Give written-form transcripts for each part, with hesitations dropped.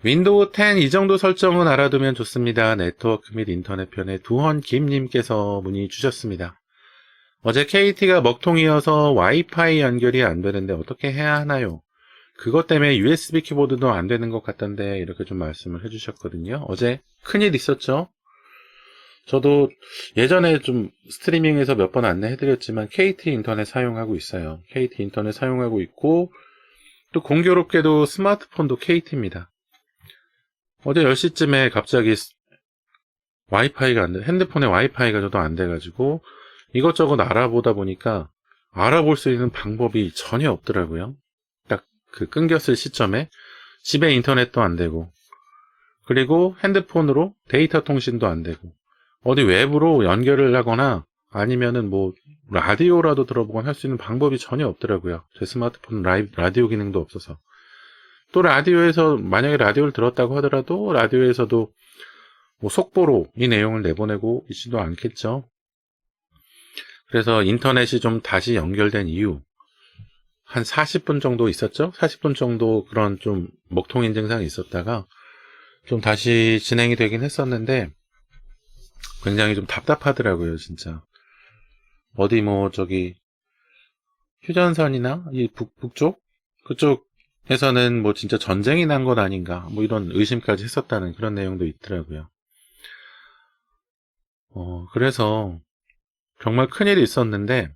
윈도우 10 이 정도 설정은 알아두면 좋습니다. 네트워크 및 인터넷 편의 두헌김님께서 문의 주셨습니다. 어제 KT가 먹통이어서 와이파이 연결이 안 되는데 어떻게 해야 하나요? 그것 때문에 USB 키보드도 안 되는 것 같던데 이렇게 좀 말씀을 해주셨거든요. 어제 큰일 있었죠? 저도 예전에 좀 스트리밍에서 몇 번 안내해드렸지만 KT 인터넷 사용하고 있어요. KT 인터넷 사용하고 있고 또 공교롭게도 스마트폰도 KT입니다. 어제 10시쯤에 갑자기 와이파이가 안 돼, 핸드폰에 와이파이가 저도 안 돼가지고 이것저것 알아보다 보니까 알아볼 수 있는 방법이 전혀 없더라고요. 딱 그 끊겼을 시점에 집에 인터넷도 안 되고 그리고 핸드폰으로 데이터 통신도 안 되고 어디 외부로 연결을 하거나 아니면은 뭐 라디오라도 들어보거나 할 수 있는 방법이 전혀 없더라고요. 제 스마트폰 라디오 기능도 없어서. 또 라디오에서 만약에 라디오를 들었다고 하더라도 라디오에서도 뭐 속보로 이 내용을 내보내고 있지도 않겠죠. 그래서 인터넷이 좀 다시 연결된 이유 한 40분 정도 있었죠. 40분 정도 그런 좀 먹통인 증상이 있었다가 좀 다시 진행이 되긴 했었는데 굉장히 좀 답답하더라고요, 진짜. 어디 뭐 저기 휴전선이나 이 북쪽 그쪽에서는 뭐 진짜 전쟁이 난 것 아닌가 뭐 이런 의심까지 했었다는 그런 내용도 있더라고요. 그래서 정말 큰일이 있었는데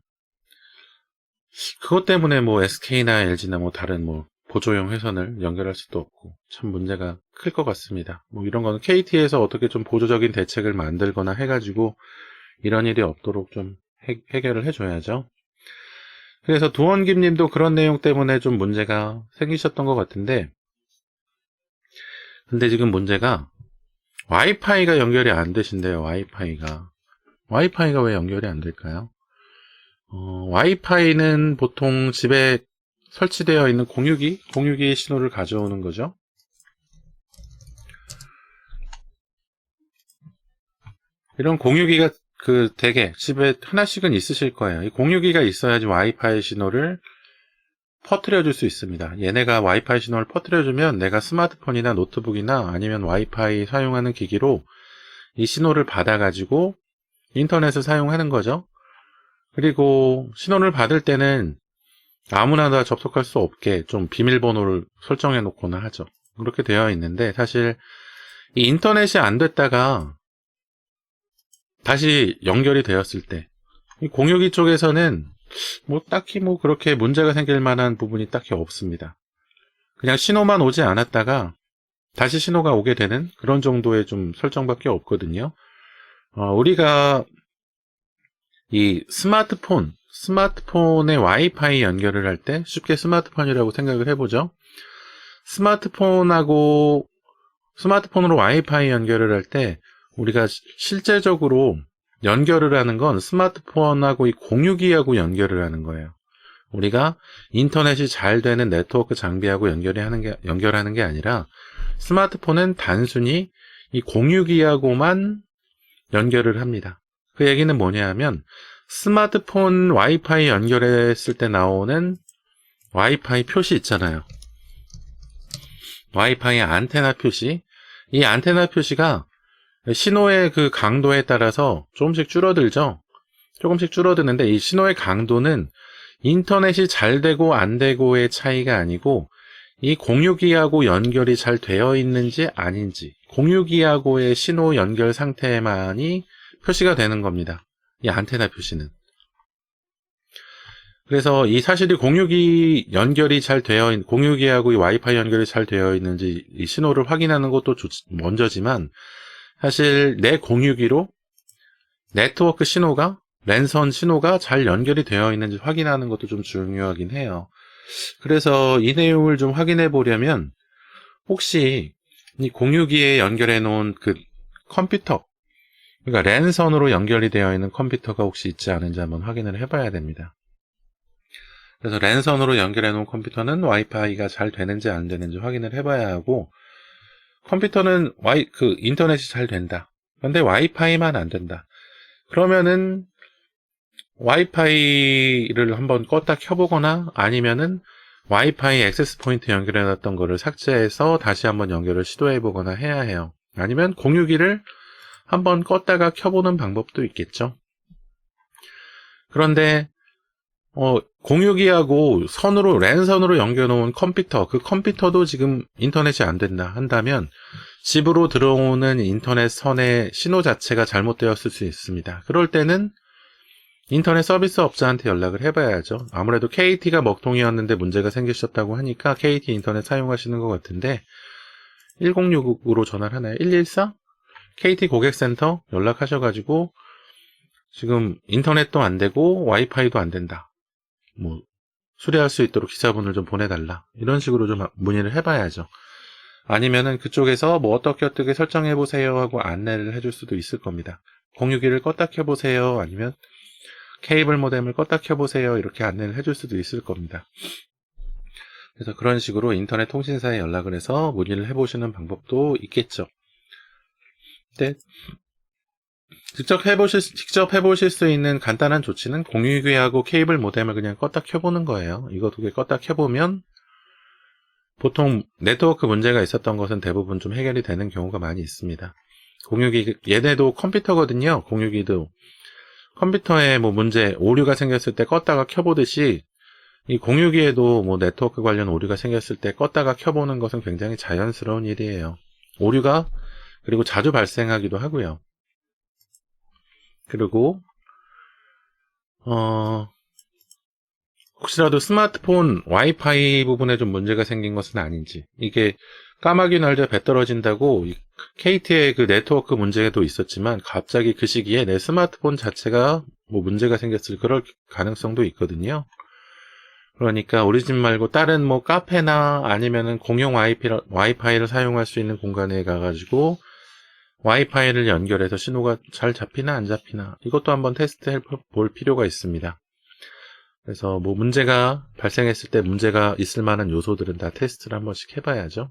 그것 때문에 뭐 SK나 LG나 뭐 다른 뭐 보조용 회선을 연결할 수도 없고 참 문제가 클 것 같습니다. 뭐 이런 거는 KT에서 어떻게 좀 보조적인 대책을 만들거나 해가지고 이런 일이 없도록 좀 해결을 해줘야죠. 그래서 두원김 님도 그런 내용 때문에 좀 문제가 생기셨던 것 같은데 근데 지금 문제가 와이파이가 연결이 안 되신대요. 와이파이가 왜 연결이 안 될까요? 와이파이는 보통 집에 설치되어 있는 공유기 신호를 가져오는 거죠. 이런 공유기가 그 대개 집에 하나씩은 있으실 거예요. 이 공유기가 있어야지 와이파이 신호를 퍼뜨려 줄 수 있습니다. 얘네가 와이파이 신호를 퍼뜨려 주면 내가 스마트폰이나 노트북이나 아니면 와이파이 사용하는 기기로 이 신호를 받아 가지고 인터넷을 사용하는 거죠. 그리고 신호를 받을 때는 아무나 다 접속할 수 없게 좀 비밀번호를 설정해 놓거나 하죠. 그렇게 되어 있는데 사실 이 인터넷이 안 됐다가 다시 연결이 되었을 때 이 공유기 쪽에서는 뭐 딱히 뭐 그렇게 문제가 생길 만한 부분이 딱히 없습니다. 그냥 신호만 오지 않았다가 다시 신호가 오게 되는 그런 정도의 좀 설정밖에 없거든요. 우리가 이 스마트폰에 와이파이 연결을 할 때 쉽게 스마트폰이라고 생각을 해보죠. 스마트폰으로 와이파이 연결을 할 때 우리가 실제적으로 연결을 하는 건 스마트폰하고 이 공유기하고 연결을 하는 거예요. 우리가 인터넷이 잘 되는 네트워크 장비하고 연결하는 게 아니라 스마트폰은 단순히 이 공유기하고만 연결을 합니다. 그 얘기는 뭐냐 하면 스마트폰 와이파이 연결했을 때 나오는 와이파이 표시 있잖아요. 와이파이 안테나 표시. 이 안테나 표시가 신호의 그 강도에 따라서 조금씩 줄어들죠. 조금씩 줄어드는데 이 신호의 강도는 인터넷이 잘 되고 안 되고의 차이가 아니고 이 공유기하고 연결이 잘 되어 있는지 아닌지 공유기하고의 신호 연결 상태만이 표시가 되는 겁니다. 이 안테나 표시는. 그래서 이 사실이 공유기하고 이 와이파이 연결이 잘 되어 있는지 이 신호를 확인하는 것도 먼저지만 사실 내 공유기로 네트워크 신호가 랜선 신호가 잘 연결이 되어 있는지 확인하는 것도 좀 중요하긴 해요. 그래서 이 내용을 좀 확인해 보려면 혹시 이 공유기에 연결해 놓은 그 컴퓨터 그러니까 랜선으로 연결이 되어 있는 컴퓨터가 혹시 있지 않은지 한번 확인을 해봐야 됩니다. 그래서 랜선으로 연결해 놓은 컴퓨터는 와이파이가 잘 되는지 안 되는지 확인을 해봐야 하고 컴퓨터는 인터넷이 잘 된다. 그런데 와이파이만 안 된다. 그러면은 와이파이를 한번 껐다 켜보거나 아니면은 와이파이 액세스 포인트 연결해놨던 거를 삭제해서 다시 한번 연결을 시도해보거나 해야 해요. 아니면 공유기를 한번 껐다가 켜보는 방법도 있겠죠. 그런데 공유기하고 선으로 랜선으로 연결해놓은 컴퓨터, 그 컴퓨터도 지금 인터넷이 안 된다 한다면 집으로 들어오는 인터넷 선의 신호 자체가 잘못되었을 수 있습니다. 그럴 때는 인터넷 서비스 업자한테 연락을 해봐야죠. 아무래도 KT가 먹통이었는데 문제가 생기셨다고 하니까 KT 인터넷 사용하시는 것 같은데 1066으로 전화를 하나요? 114? KT 고객센터 연락하셔가지고 지금 인터넷도 안 되고 와이파이도 안 된다. 뭐 수리할 수 있도록 기사분을 좀 보내달라. 이런 식으로 좀 문의를 해봐야죠. 아니면은 그쪽에서 뭐 어떻게 설정해보세요 하고 안내를 해줄 수도 있을 겁니다. 공유기를 껐다 켜보세요. 아니면 케이블 모뎀을 껐다 켜보세요. 이렇게 안내를 해줄 수도 있을 겁니다. 그래서 그런 식으로 인터넷 통신사에 연락을 해서 문의를 해보시는 방법도 있겠죠. 근데 직접 해보실 수 있는 간단한 조치는 공유기하고 케이블 모뎀을 그냥 껐다 켜보는 거예요. 이거 두 개 껐다 켜보면 보통 네트워크 문제가 있었던 것은 대부분 좀 해결이 되는 경우가 많이 있습니다. 공유기, 얘네도 컴퓨터거든요. 공유기도. 컴퓨터에 뭐 문제, 오류가 생겼을 때 껐다가 켜보듯이 이 공유기에도 뭐 네트워크 관련 오류가 생겼을 때 껐다가 켜보는 것은 굉장히 자연스러운 일이에요. 오류가 그리고 자주 발생하기도 하고요. 그리고 혹시라도 스마트폰 와이파이 부분에 좀 문제가 생긴 것은 아닌지, 이게 까마귀 날려 배 떨어진다고 KT의 그 네트워크 문제도 있었지만 갑자기 그 시기에 내 스마트폰 자체가 뭐 문제가 생겼을 그럴 가능성도 있거든요. 그러니까 우리 집 말고 다른 뭐 카페나 아니면은 공용 와이파이를 사용할 수 있는 공간에 가가지고 와이파이를 연결해서 신호가 잘 잡히나 안 잡히나 이것도 한번 테스트 해볼 필요가 있습니다. 그래서 뭐 문제가 발생했을 때 문제가 있을 만한 요소들은 다 테스트를 한 번씩 해봐야죠.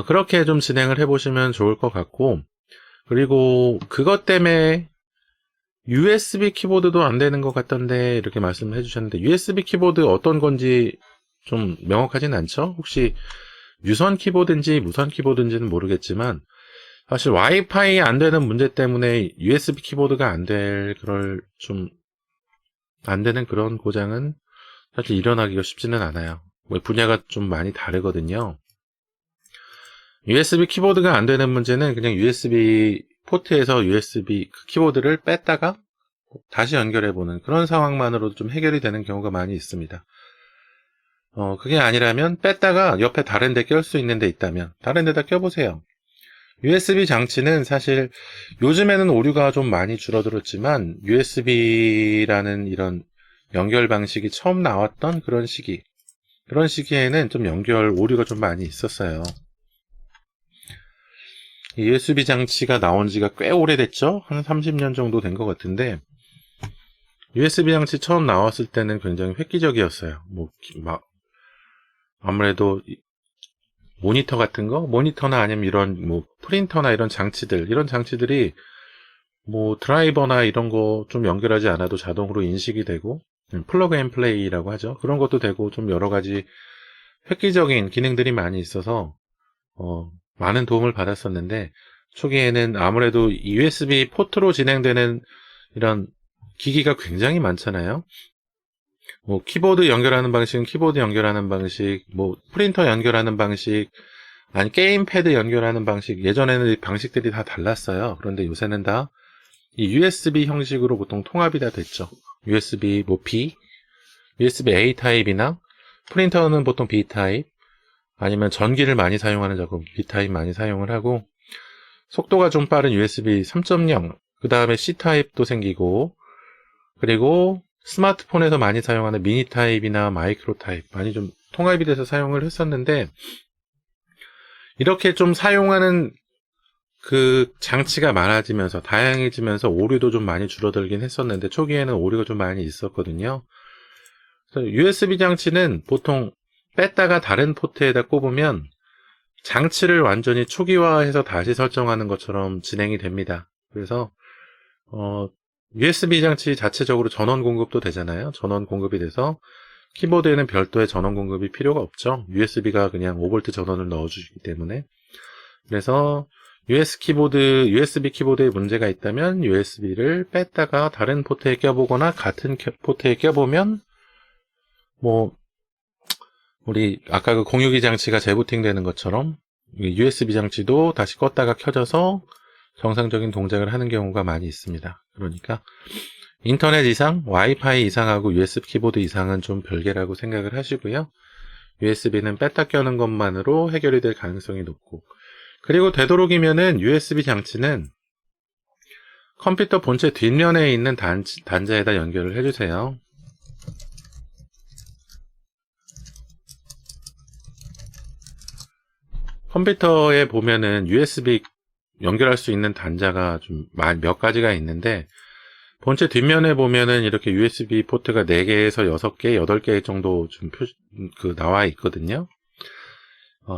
그렇게 좀 진행을 해보시면 좋을 것 같고, 그리고 그것 때문에 USB 키보드도 안 되는 것 같던데 이렇게 말씀을 해주셨는데 USB 키보드 어떤 건지 좀 명확하진 않죠? 혹시 유선 키보드인지 무선 키보드인지는 모르겠지만 사실 와이파이 안 되는 문제 때문에 USB 키보드가 안 되는 그런 고장은 사실 일어나기가 쉽지는 않아요. 분야가 좀 많이 다르거든요. USB 키보드가 안 되는 문제는 그냥 USB 포트에서 USB 키보드를 뺐다가 다시 연결해보는 그런 상황만으로도 좀 해결이 되는 경우가 많이 있습니다. 그게 아니라면 뺐다가 옆에 다른 데 낄 수 있는 데 있다면 다른 데다 껴보세요. USB 장치는 사실 요즘에는 오류가 좀 많이 줄어들었지만 USB라는 이런 연결 방식이 처음 나왔던 그런 시기에는 좀 연결 오류가 좀 많이 있었어요. 이 USB 장치가 나온 지가 꽤 오래됐죠? 한 30년 정도 된 것 같은데 USB 장치 처음 나왔을 때는 굉장히 획기적이었어요. 아무래도 모니터 같은 거, 모니터나 아니면 이런 뭐 프린터나 이런 장치들이 뭐 드라이버나 이런 거 좀 연결하지 않아도 자동으로 인식이 되고 플러그 앤 플레이라고 하죠. 그런 것도 되고 좀 여러 가지 획기적인 기능들이 많이 있어서 많은 도움을 받았었는데 초기에는 아무래도 USB 포트로 진행되는 이런 기기가 굉장히 많잖아요. 뭐 키보드 연결하는 방식은 키보드 연결하는 방식, 뭐 프린터 연결하는 방식, 아니 게임패드 연결하는 방식, 예전에는 이 방식들이 다 달랐어요. 그런데 요새는 다 이 USB 형식으로 보통 통합이 다 됐죠. USB 뭐 B, USB A 타입이나 프린터는 보통 B 타입, 아니면 전기를 많이 사용하는 작업 B 타입 많이 사용을 하고 속도가 좀 빠른 USB 3.0, 그 다음에 C 타입도 생기고 그리고 스마트폰에서 많이 사용하는 미니 타입이나 마이크로 타입 많이 좀 통합이 돼서 사용을 했었는데 이렇게 좀 사용하는 그 장치가 많아지면서 다양해지면서 오류도 좀 많이 줄어들긴 했었는데 초기에는 오류가 좀 많이 있었거든요. 그래서 USB 장치는 보통 뺐다가 다른 포트에다 꼽으면 장치를 완전히 초기화해서 다시 설정하는 것처럼 진행이 됩니다. 그래서 USB 장치 자체적으로 전원 공급도 되잖아요. 전원 공급이 돼서 키보드에는 별도의 전원 공급이 필요가 없죠. USB가 그냥 5V 전원을 넣어주기 때문에. 그래서 USB 키보드에 문제가 있다면 USB를 뺐다가 다른 포트에 껴보거나 같은 포트에 껴보면 뭐 우리 아까 그 공유기 장치가 재부팅 되는 것처럼 USB 장치도 다시 껐다가 켜져서 정상적인 동작을 하는 경우가 많이 있습니다. 그러니까 인터넷 이상, 와이파이 이상하고 USB 키보드 이상은 좀 별개라고 생각을 하시고요. USB는 뺐다 껴는 것만으로 해결이 될 가능성이 높고, 그리고 되도록이면은 USB 장치는 컴퓨터 본체 뒷면에 있는 단자에다 연결을 해주세요. 컴퓨터에 보면은 USB 연결할 수 있는 단자가 좀 몇 가지가 있는데, 본체 뒷면에 보면은 이렇게 USB 포트가 4개에서 6개, 8개 정도 좀 나와 있거든요.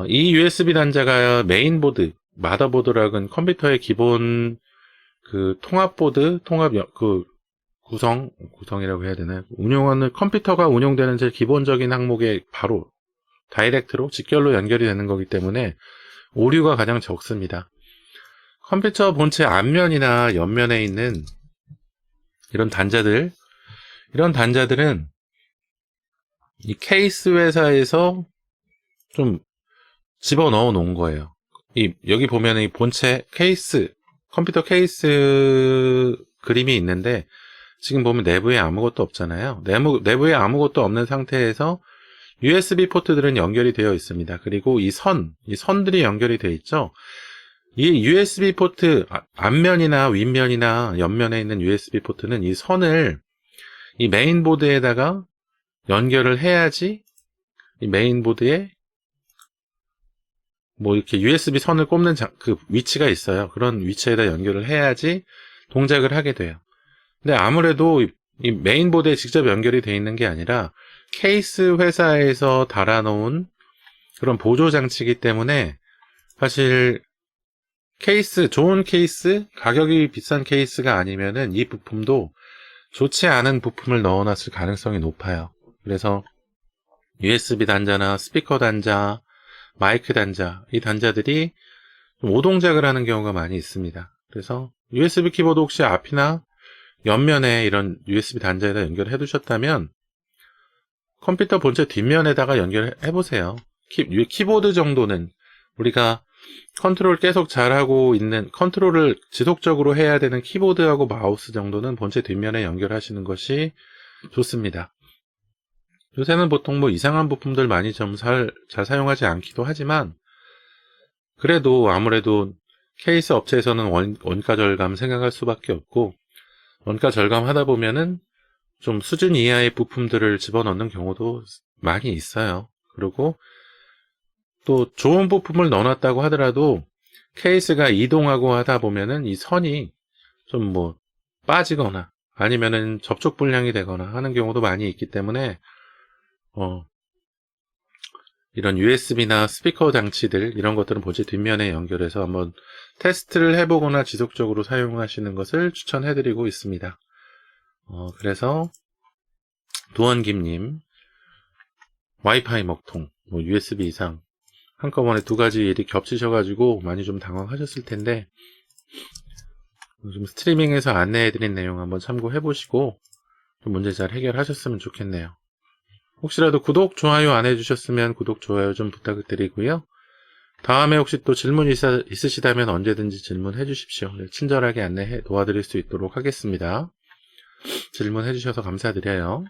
이 USB 단자가 메인보드, 마더보드라는 컴퓨터의 기본 통합보드, 구성이라고 해야 되나요? 컴퓨터가 운용되는 제일 기본적인 항목에 바로 다이렉트로 직결로 연결이 되는 거기 때문에 오류가 가장 적습니다. 컴퓨터 본체 앞면이나 옆면에 있는 이런 단자들은 이 케이스 회사에서 좀 집어넣어 놓은 거예요. 여기 보면 이 본체 케이스, 컴퓨터 케이스 그림이 있는데, 지금 보면 내부에 아무것도 없잖아요. 내부에 아무것도 없는 상태에서 USB 포트들은 연결이 되어 있습니다. 그리고 이 선들이 연결이 되어 있죠. 이 USB 포트 앞면이나 윗면이나 옆면에 있는 USB 포트는 이 선을 이 메인보드에다가 연결을 해야지 이 메인보드에 뭐 이렇게 USB 선을 꼽는 위치가 있어요. 그런 위치에다 연결을 해야지 동작을 하게 돼요. 근데 아무래도 이 메인보드에 직접 연결이 되어 있는 게 아니라 케이스 회사에서 달아놓은 그런 보조 장치이기 때문에 사실 좋은 케이스, 가격이 비싼 케이스가 아니면은 이 부품도 좋지 않은 부품을 넣어놨을 가능성이 높아요. 그래서 USB 단자나 스피커 단자, 마이크 단자, 이 단자들이 좀 오동작을 하는 경우가 많이 있습니다. 그래서 USB 키보드 혹시 앞이나 옆면에 이런 USB 단자에다 연결해 두셨다면 컴퓨터 본체 뒷면에다가 연결해 보세요. 키보드 정도는 우리가 컨트롤 계속 잘하고 있는, 컨트롤을 지속적으로 해야 되는 키보드하고 마우스 정도는 본체 뒷면에 연결하시는 것이 좋습니다. 요새는 보통 뭐 이상한 부품들 많이 좀 잘 사용하지 않기도 하지만, 그래도 아무래도 케이스 업체에서는 원가 절감 생각할 수밖에 없고, 원가 절감하다 보면은 좀 수준 이하의 부품들을 집어넣는 경우도 많이 있어요. 그리고 또 좋은 부품을 넣어놨다고 하더라도 케이스가 이동하고 하다 보면은 이 선이 좀 뭐 빠지거나 아니면은 접촉 불량이 되거나 하는 경우도 많이 있기 때문에 이런 USB나 스피커 장치들 이런 것들은 본체 뒷면에 연결해서 한번 테스트를 해보거나 지속적으로 사용하시는 것을 추천해드리고 있습니다. 그래서 도원김님 와이파이 먹통, 뭐 USB 이상 한꺼번에 2가지 일이 겹치셔가지고 많이 좀 당황하셨을 텐데, 좀 스트리밍에서 안내해드린 내용 한번 참고해보시고 좀 문제 잘 해결하셨으면 좋겠네요. 혹시라도 구독, 좋아요 안 해주셨으면 구독, 좋아요 좀 부탁드리고요. 다음에 혹시 또 질문 있으시다면 언제든지 질문해 주십시오. 친절하게 안내 도와드릴 수 있도록 하겠습니다. 질문해 주셔서 감사드려요.